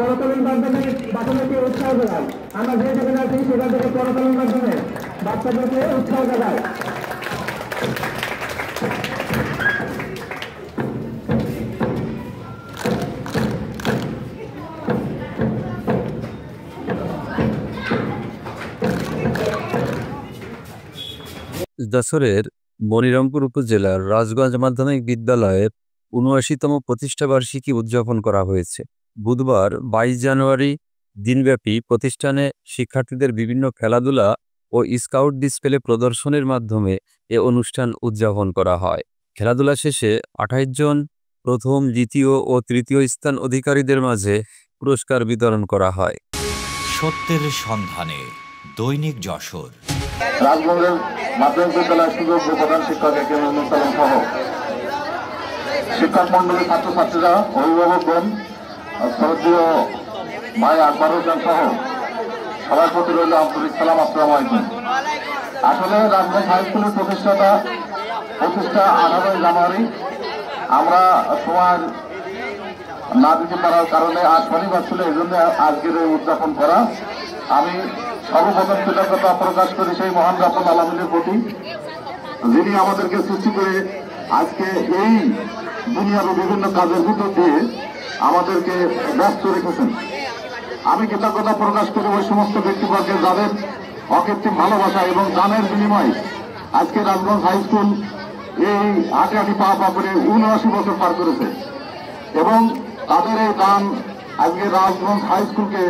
করতালির মাধ্যমে বাচ্চাদেরকে উৎসাহ জানাই। আমরা যে যেখানে আছি সেখান থেকে করতালির মাধ্যমে বাচ্চাদেরকে উৎসাহ জানাই। যশোরের মনিরামপুর উপজেলার রাজগঞ্জ মাধ্যমিক বিদ্যালয়ের ৭৯তম প্রতিষ্ঠাবার্ষিকী উদযাপন করা হয়েছে। বুধবার ২২ জানুয়ারি দিনব্যাপী প্রতিষ্ঠানে শিক্ষার্থীদের বিভিন্ন খেলাধুলা ও স্কাউট ডিসপ্লে প্রদর্শনের মাধ্যমে এ অনুষ্ঠান উদযাপন করা হয়। খেলাধুলা শেষে ২৮ জন প্রথম, দ্বিতীয় ও তৃতীয় স্থান অধিকারীদের মাঝে পুরস্কার বিতরণ করা হয়। সত্যের সন্ধানে দৈনিক যশোর। রাজগঞ্জের মাধ্যমিক বিদ্যালয়ের সুযোগ্য প্রধান শিক্ষক একেএম ইউনুস আলম সহ শিক্ষক মন্ডলী, ছাত্রছাত্রীরা, অভিভাবকগণ, শ্রদ্ধেয় ভাই আকবর হোসেন সহ সবার প্রতি রইল আন্তরিক সালাম। আসসালামু আলাইকুম। আসলে রাজগঞ্জ হাই স্কুলের প্রতিষ্ঠা 18 জানুয়ারি। আমরা সময় না দিতে পারার কারণে আজ শনিবার ছিল, এই জন্য আজকের এই উদযাপন করা। আমি সর্বপ্রথম কৃতজ্ঞতা প্রকাশ করি সেই মহান রাব্বুল আলামিনের প্রতি, যিনি আমাদেরকে সৃষ্টি করে আজকে এই দুনিয়ার বিভিন্ন কাজের ভিতর দিয়ে আমাদেরকে ব্যস্ত রেখেছেন। আমি কৃতজ্ঞতা প্রকাশ করি ওই সমস্ত ব্যক্তিবর্গের যাদের অকৃত্রিম ভালোবাসা এবং দানের বিনিময়ে আজকে রাজগঞ্জ হাই স্কুল এই হাঁটি পা করে ৭৯ বছর পার করেছে এবং তাদের এই দান আজকে রাজগঞ্জ হাই স্কুলকে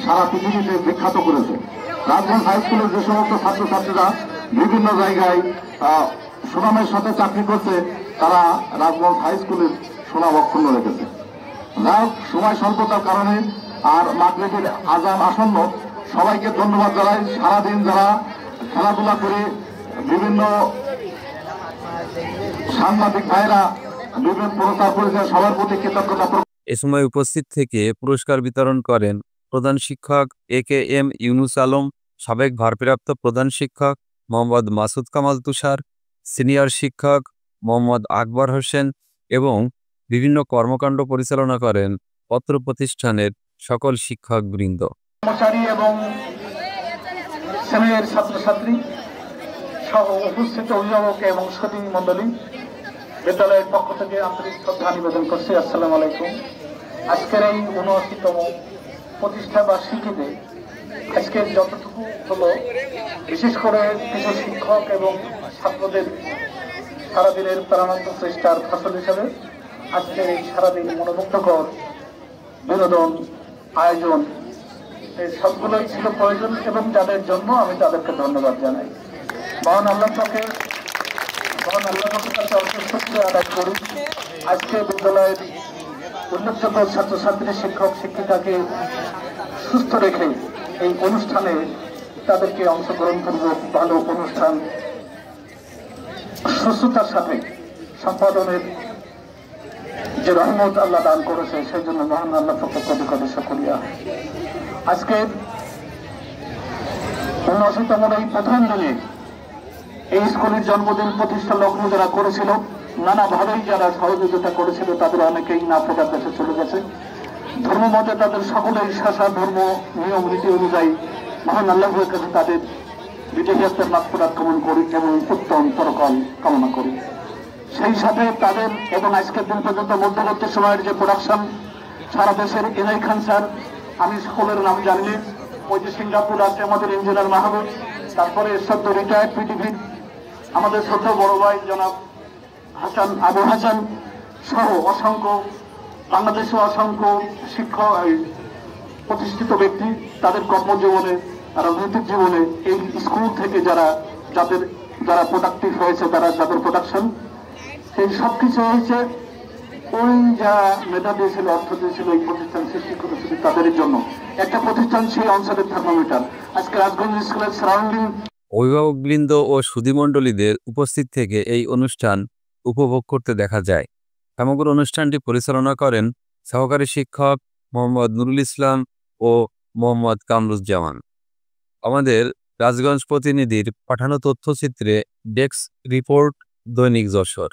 সারা পৃথিবীতে বিখ্যাত করেছে। রাজগঞ্জ হাই স্কুলের যে সমস্ত ছাত্রছাত্রীরা বিভিন্ন জায়গায় সুনামের সাথে চাকরি করছে, তারা রাজগঞ্জ হাই স্কুলের সুনাম অক্ষুণ্ণ রেখেছে। যাই হোক, সময় স্বল্পতার কারণে আর মাগরিবের আজান আসন্ন, সবাইকে ধন্যবাদ জানাই। সারাদিন যারা খেলাধুলা করে বিভিন্ন সাংবাদিক ভাইরা বিভিন্ন প্রচার করেছেন, সবার প্রতি কৃতজ্ঞতা। এ সময় উপস্থিত থেকে পুরস্কার বিতরণ করেন প্রধান শিক্ষক একেএম ইউনুস আলম, সাবেক ভারপ্রাপ্ত প্রধান শিক্ষক মোহাম্মদ মাসুদ কামাল তুষার, সিনিয়র শিক্ষক মোহাম্মদ আকবর হোসেন এবং বিভিন্ন কর্মকাণ্ড পরিচালনা করেন পত্র প্রতিষ্ঠানের সকল শিক্ষকবৃন্দ। কর্মচারী এবং সেমিনার ছাত্রছাত্রী সহ উপস্থিত অভিভাবক এবং সতী মণ্ডলী, বিদ্যালয়ের পক্ষ থেকে আন্তরিক শ্রদ্ধা নিবেদন করছি। আসসালামু আলাইকুম। আজকের এই ৭৯তম প্রতিষ্ঠা বার্ষিকীতে আজকের যতটুকু হলো, বিশেষ করে কিছু শিক্ষক এবং ছাত্রদের সারাদিনের প্রাণান্ত চেষ্টার ফসল হিসাবে আজকের এই সারাদিন মনোমুগ্ধকর বিনোদন আয়োজন, এই সবগুলোই ছিল প্রয়োজন এবং যাদের জন্য আমি তাদেরকে ধন্যবাদ জানাই। মহান আল্লাহর কাছে শুকরিয়া আদায় করি। আজকে বিদ্যালয়ের উল্লেখযোগ্য ছাত্রছাত্রী, শিক্ষক শিক্ষিকাকে সুস্থ রেখে এই অনুষ্ঠানে তাদেরকে অংশগ্রহণ পূর্বক ভালো অনুষ্ঠান সুস্থতার সাথে সম্পাদনের যে রহমত আল্লাহ দান করেছে, সেই জন্য মহান আল্লাহ পক্ষে কোটি কোটি শুকরিয়া। আজকে ৭৯তম এই প্রথম দিনে এই স্কুলের জন্মদিন প্রতিষ্ঠা লগ্ন যারা করেছিল, নানাভাবেই যারা সহযোগিতা করেছিল, তাদের অনেকেই না ফেরার দেশে চলে গেছে। ধর্মমতে তাদের সকলেই শাসা ধর্ম নিয়ম রীতি অনুযায়ী মহান আল্লাহর কাছে তাদের বিদেহিয়াতের মাগফিরাত কামনা করি এবং উত্তম পরকাল কামনা করি। সেই সাথে তাদের এবং আজকের দিন পর্যন্ত মধ্যবর্তী সময়ের যে প্রোডাকশন সারা দেশের এনআই খান স্যার, আমি সকলের নাম জানি, ওই যে সিঙ্গাপুর আছে আমাদের ইঞ্জিনিয়ার মাহবুব, তারপরে সদ্য রিটায়ার্ড পিটিভির আমাদের ছোট বড় ভাই জনাব হাসান আবু হাসান সহ অসংখ্য বাংলাদেশে অসংখ্য শিক্ষক প্রতিষ্ঠিত ব্যক্তি, তাদের কর্মজীবনে, রাজনৈতিক জীবনে এই স্কুল থেকে যারা প্রোডাক্টিভ হয়েছে, যাদের প্রোডাকশন, সেই সব কিছু হয়েছে ওই যা মেধা দিয়েছিল, অর্থ দিয়েছিল, এই প্রতিষ্ঠান সৃষ্টি করেছিল তাদের জন্য। একটা প্রতিষ্ঠান সেই অঞ্চলের থার্মোমিটার। আজকে রাজগঞ্জ স্কুলের সারাউন্ডিং অভিভাবকবৃন্দ ও সুধীমণ্ডলীদের উপস্থিত থেকে এই অনুষ্ঠান উপভোগ করতে দেখা যায়। সমগ্র অনুষ্ঠানটি পরিচালনা করেন সহকারী শিক্ষক মোহাম্মদ নুরুল ইসলাম ও মোহাম্মদ কামরুজ্জামান। আমাদের রাজগঞ্জ প্রতিনিধির পাঠানো তথ্যচিত্রে ডেস্ক রিপোর্ট, দৈনিক যশোর।